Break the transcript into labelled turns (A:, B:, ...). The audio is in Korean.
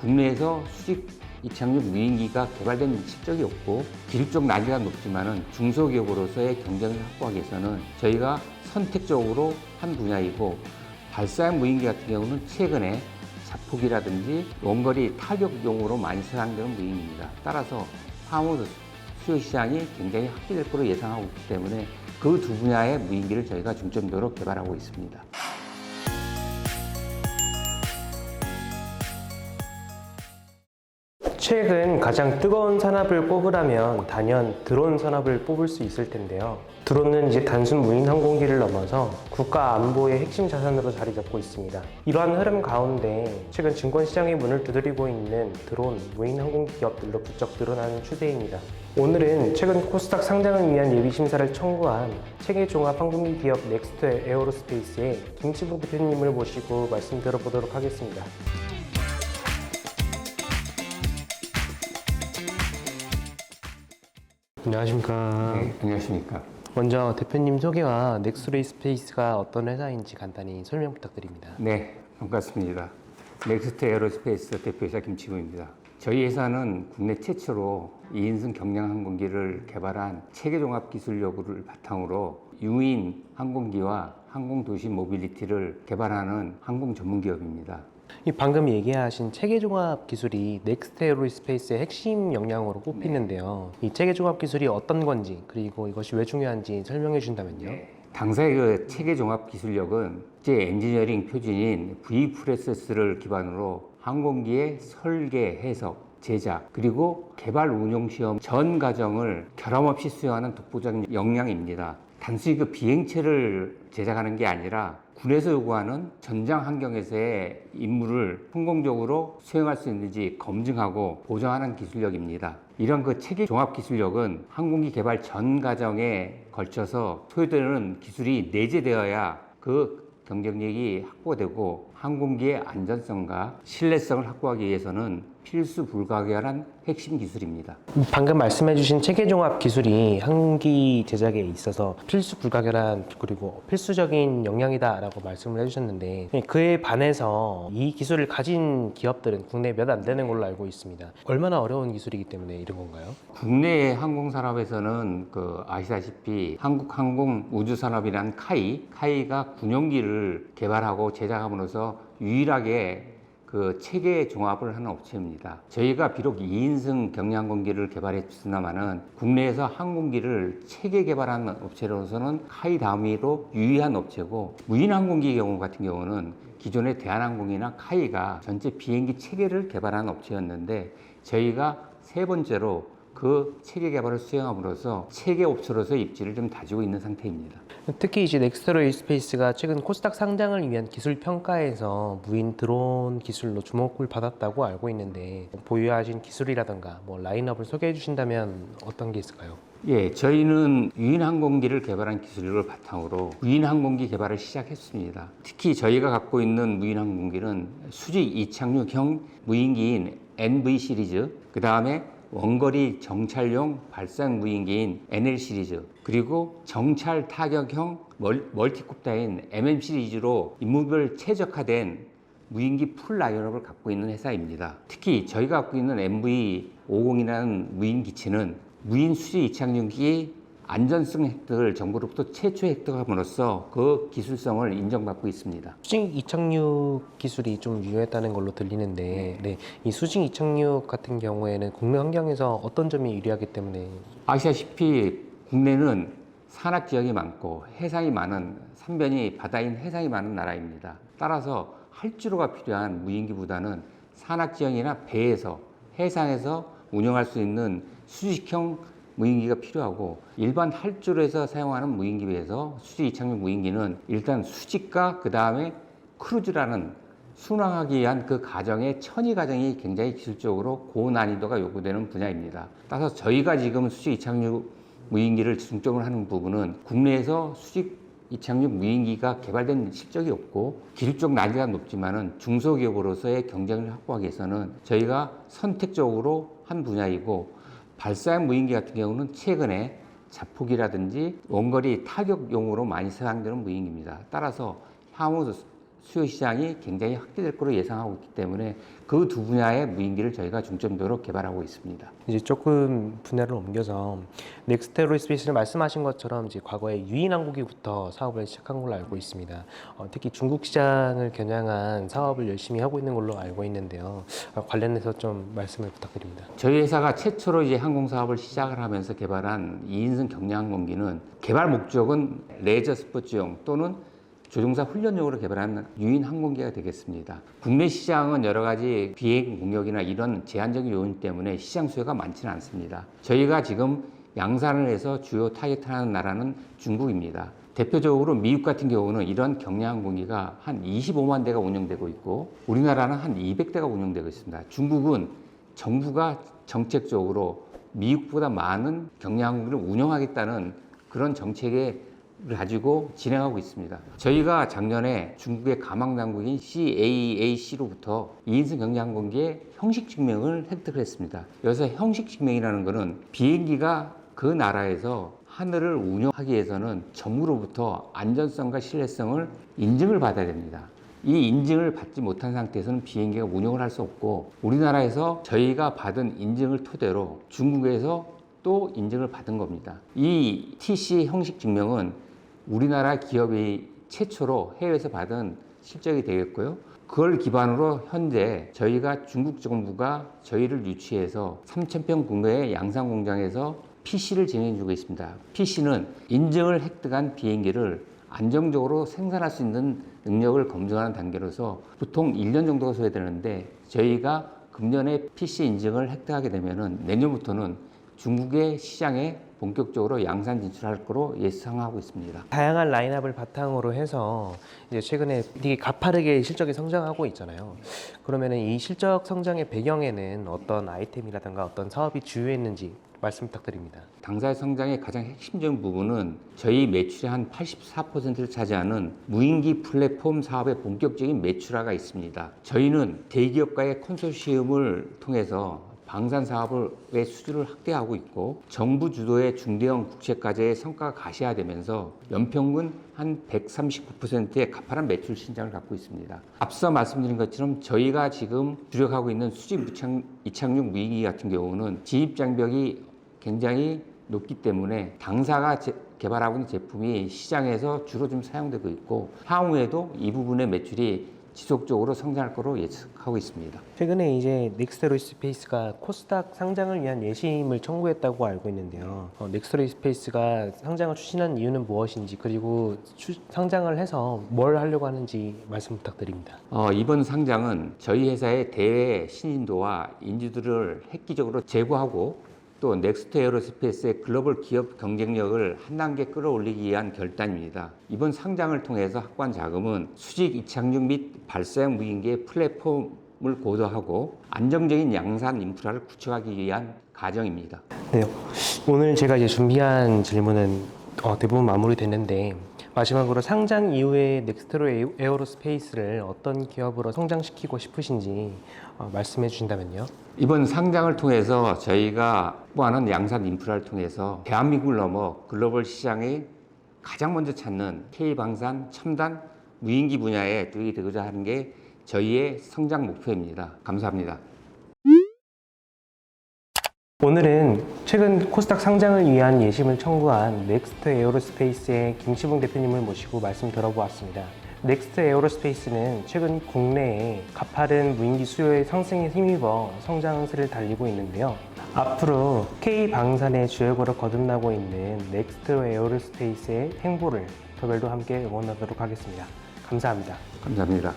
A: 국내에서 수직 이착륙 무인기가 개발된 실적이 없고 기술적 난이도가 높지만은 중소기업으로서의 경쟁을 확보하기 위해서는 저희가 선택적으로 한 분야이고, 발사형 무인기 같은 경우는 최근에 자폭이라든지 원거리 타격용으로 많이 사용되는 무인기입니다. 따라서 향후 수요 시장이 굉장히 확대될 것으로 예상하고 있기 때문에 그 두 분야의 무인기를 저희가 중점적으로 개발하고 있습니다.
B: 최근 가장 뜨거운 산업을 꼽으라면 단연 드론 산업을 뽑을 수 있을 텐데요. 드론은 이제 단순 무인 항공기를 넘어서 국가 안보의 핵심 자산으로 자리 잡고 있습니다. 이러한 흐름 가운데 최근 증권시장의 문을 두드리고 있는 드론, 무인 항공기 기업들로 부쩍 늘어나는 추세입니다. 오늘은 최근 코스닥 상장을 위한 예비심사를 청구한 체계종합 항공기 기업 넥스트 에어로스페이스의 김치부 대표님을 모시고 말씀 들어보도록 하겠습니다. 안녕하십니까.
A: 네, 안녕하십니까.
B: 먼저 대표님 소개와 넥스트에어로스페이스가 어떤 회사인지 간단히 설명 부탁드립니다.
A: 네, 반갑습니다. 넥스트 에어로스페이스 대표이사 김치구입니다. 저희 회사는 국내 최초로 2인승 경량 항공기를 개발한 체계종합 기술력을 바탕으로 유인 항공기와 항공도시 모빌리티를 개발하는 항공 전문 기업입니다.
B: 방금 얘기하신 체계종합 기술이 넥스트 에어로스페이스의 핵심 역량으로 꼽히는데요. 이 체계종합 기술이 어떤 건지, 그리고 이것이 왜 중요한지 설명해 주신다면요.
A: 당사의 그 체계종합 기술력은 국제 엔지니어링 표준인 V프로세스를 기반으로 항공기의 설계, 해석, 제작, 그리고 개발 운용 시험 전 과정을 결함 없이 수행하는 독보적인 역량입니다. 단순히 그 비행체를 제작하는 게 아니라 군에서 요구하는 전장 환경에서의 임무를 성공적으로 수행할 수 있는지 검증하고 보정하는 기술력입니다. 이런 그 체계 종합 기술력은 항공기 개발 전 과정에 걸쳐서 소요되는 기술이 내재되어야 그 경쟁력이 확보되고 항공기의 안전성과 신뢰성을 확보하기 위해서는 필수 불가결한 핵심 기술입니다.
B: 방금 말씀해주신 체계종합 기술이 항공기 제작에 있어서 필수 불가결한 그리고 필수적인 역량이다라고 말씀을 해주셨는데, 그에 반해서 이 기술을 가진 기업들은 국내에 몇 안 되는 걸로 알고 있습니다. 얼마나 어려운 기술이기 때문에 이런 건가요?
A: 국내 항공산업에서는 아시다시피 한국항공우주산업이라는 카이가 군용기를 개발하고 제작함으로써 유일하게 그 체계 종합을 하는 업체입니다. 저희가 비록 2인승 경량항공기를 개발했으나마는 국내에서 항공기를 체계 개발하는 업체로서는 카이 다음으로 유일한 업체고, 무인항공기 경우 같은 경우는 기존의 대한항공이나 카이가 전체 비행기 체계를 개발하는 업체였는데, 저희가 세 번째로 그 체계 개발을 수행함으로써 체계 업체로서 입지를 좀 다지고 있는 상태입니다.
B: 특히 이제 넥스트 에어로스페이스가 최근 코스닥 상장을 위한 기술 평가에서 무인 드론 기술로 주목을 받았다고 알고 있는데, 보유하신 기술이라든가 라인업을 소개해 주신다면 어떤 게 있을까요?
A: 예, 저희는 유인 항공기를 개발한 기술을 바탕으로 무인 항공기 개발을 시작했습니다. 특히 저희가 갖고 있는 무인 항공기는 수직 이착륙형 무인기인 NV 시리즈, 그 다음에 원거리 정찰용 발사형 무인기인 NL 시리즈, 그리고 정찰 타격형 멀티콥터인 MM 시리즈로 임무별 최적화된 무인기 풀 라인업을 갖고 있는 회사입니다. 특히 저희가 갖고 있는 MV50이라는 무인 기체는 무인 수직 이착륙이 안전성 획득을 정부로부터 최초 획득함으로써 그 기술성을 인정받고 있습니다.
B: 수직 이착륙 기술이 좀 유효했다는 걸로 들리는데, 이 수직 이착륙 같은 경우에는 국내 환경에서 어떤 점이 유리하기 때문에?
A: 아시다시피 국내는 산악 지역이 많고 해상이 많은, 삼변이 바다인 해상이 많은 나라입니다. 따라서 활주로가 필요한 무인기보다는 산악 지역이나 배에서, 해상에서 운영할 수 있는 수직형 무인기가 필요하고, 일반 활주로에서 사용하는 무인기에 비해서 수직 이착륙 무인기는 일단 수직과 그 다음에 크루즈라는 순항하기 위한 그 과정의 천위 과정이 굉장히 기술적으로 고난이도가 요구되는 분야입니다. 따라서 저희가 지금 수직 이착륙 무인기를 중점을 하는 부분은 국내에서 수직 이착륙 무인기가 개발된 실적이 없고 기술적 난이도가 높지만은 중소기업으로서의 경쟁을 확보하기 위해서는 저희가 선택적으로 한 분야이고, 발사형 무인기 같은 경우는 최근에 자폭이라든지 원거리 타격용으로 많이 사용되는 무인기입니다. 따라서 향후 수요 시장이 굉장히 확대될 것으로 예상하고 있기 때문에 그 두 분야의 무인기를 저희가 중점적으로 개발하고 있습니다.
B: 이제 조금 분야를 옮겨서 넥스트 에어로스페이스를 말씀하신 것처럼 이제 과거에 유인항공기부터 사업을 시작한 걸로 알고 있습니다. 특히 중국 시장을 겨냥한 사업을 열심히 하고 있는 걸로 알고 있는데요. 관련해서 좀 말씀을 부탁드립니다.
A: 저희 회사가 최초로 이제 항공 사업을 시작을 하면서 개발한 2인승 경량항공기는 개발 목적은 레저 스포츠용 또는 조종사 훈련용으로 개발한 유인 항공기가 되겠습니다. 국내 시장은 여러 가지 비행 공역이나 이런 제한적인 요인 때문에 시장 수요가 많지는 않습니다. 저희가 지금 양산을 해서 주요 타겟하는 나라는 중국입니다. 대표적으로 미국 같은 경우는 이런 경량 항공기가 한 25만 대가 운영되고 있고 우리나라는 한 200대가 운영되고 있습니다. 중국은 정부가 정책적으로 미국보다 많은 경량 항공기를 운영하겠다는 그런 정책에 가지고 진행하고 있습니다. 저희가 작년에 중국의 가망당국인 CAAC로부터 2인승 경량항공기의 형식 증명을 획득했습니다. 여기서 형식 증명이라는 것은 비행기가 그 나라에서 하늘을 운영하기 위해서는 정부로부터 안전성과 신뢰성을 인증을 받아야 됩니다. 이 인증을 받지 못한 상태에서는 비행기가 운영을 할 수 없고 우리나라에서 저희가 받은 인증을 토대로 중국에서 또 인증을 받은 겁니다. 이 TC 형식 증명은 우리나라 기업이 최초로 해외에서 받은 실적이 되겠고요. 그걸 기반으로 현재 저희가 중국 정부가 저희를 유치해서 3,000평 규모의 양산 공장에서 PC를 진행해 주고 있습니다. PC는 인증을 획득한 비행기를 안정적으로 생산할 수 있는 능력을 검증하는 단계로서 보통 1년 정도가 소요되는데 저희가 금년에 PC 인증을 획득하게 되면은 내년부터는 중국의 시장에 본격적으로 양산 진출할 거로 예상하고 있습니다.
B: 다양한 라인업을 바탕으로 해서 이제 최근에 되게 가파르게 실적이 성장하고 있잖아요. 그러면은 이 실적 성장의 배경에는 어떤 아이템이라든가 어떤 사업이 주요했는지 말씀 부탁드립니다.
A: 당사의 성장의 가장 핵심적인 부분은 저희 매출의 한 84%를 차지하는 무인기 플랫폼 사업의 본격적인 매출화가 있습니다. 저희는 대기업과의 컨소시엄을 통해서 방산 사업의 수주를 확대하고 있고 정부 주도의 중대형 국책과제의 성과가 가시화되면서 연평균 한 139%의 가파른 매출 신장을 갖고 있습니다. 앞서 말씀드린 것처럼 저희가 지금 주력하고 있는 수직 이착륙 무인기 같은 경우는 진입 장벽이 굉장히 높기 때문에 당사가 개발하고 있는 제품이 시장에서 주로 좀 사용되고 있고 향후에도 이 부분의 매출이 지속적으로 성장할 거로 예측하고 있습니다.
B: 최근에 이제 넥스트 에어로스페이스가 코스닥 상장을 위한 예심을 청구했다고 알고 있는데요. 넥스트 에어로스페이스가 상장을 추진한 이유는 무엇인지 그리고 상장을 해서 뭘 하려고 하는지 말씀 부탁드립니다.
A: 이번 상장은 저희 회사의 대외 신인도와 인지도를 획기적으로 제고하고 또 넥스트 에어로스페이스의 글로벌 기업 경쟁력을 한 단계 끌어올리기 위한 결단입니다. 이번 상장을 통해서 확보한 자금은 수직 이착륙 및 발사형 무인기의 플랫폼을 고도하고 안정적인 양산 인프라를 구축하기 위한 과정입니다.
B: 네, 오늘 제가 이제 준비한 질문은 대부분 마무리됐는데 마지막으로 상장 이후에 넥스트 에어로스페이스를 어떤 기업으로 성장시키고 싶으신지 말씀해 주신다면요.
A: 이번 상장을 통해서 저희가 확보하는 양산 인프라를 통해서 대한민국을 넘어 글로벌 시장에 가장 먼저 찾는 K방산 첨단 무인기 분야에 도움이 되고자 하는 게 저희의 성장 목표입니다. 감사합니다.
B: 오늘은 최근 코스닥 상장을 위한 예심을 청구한 넥스트 에어로스페이스의 김시봉 대표님을 모시고 말씀 들어보았습니다. 넥스트 에어로스페이스는 최근 국내에 가파른 무인기 수요의 상승에 힘입어 성장세를 달리고 있는데요. 앞으로 K방산의 주역으로 거듭나고 있는 넥스트 에어로스페이스의 행보를 더별도 함께 응원하도록 하겠습니다. 감사합니다.
A: 감사합니다.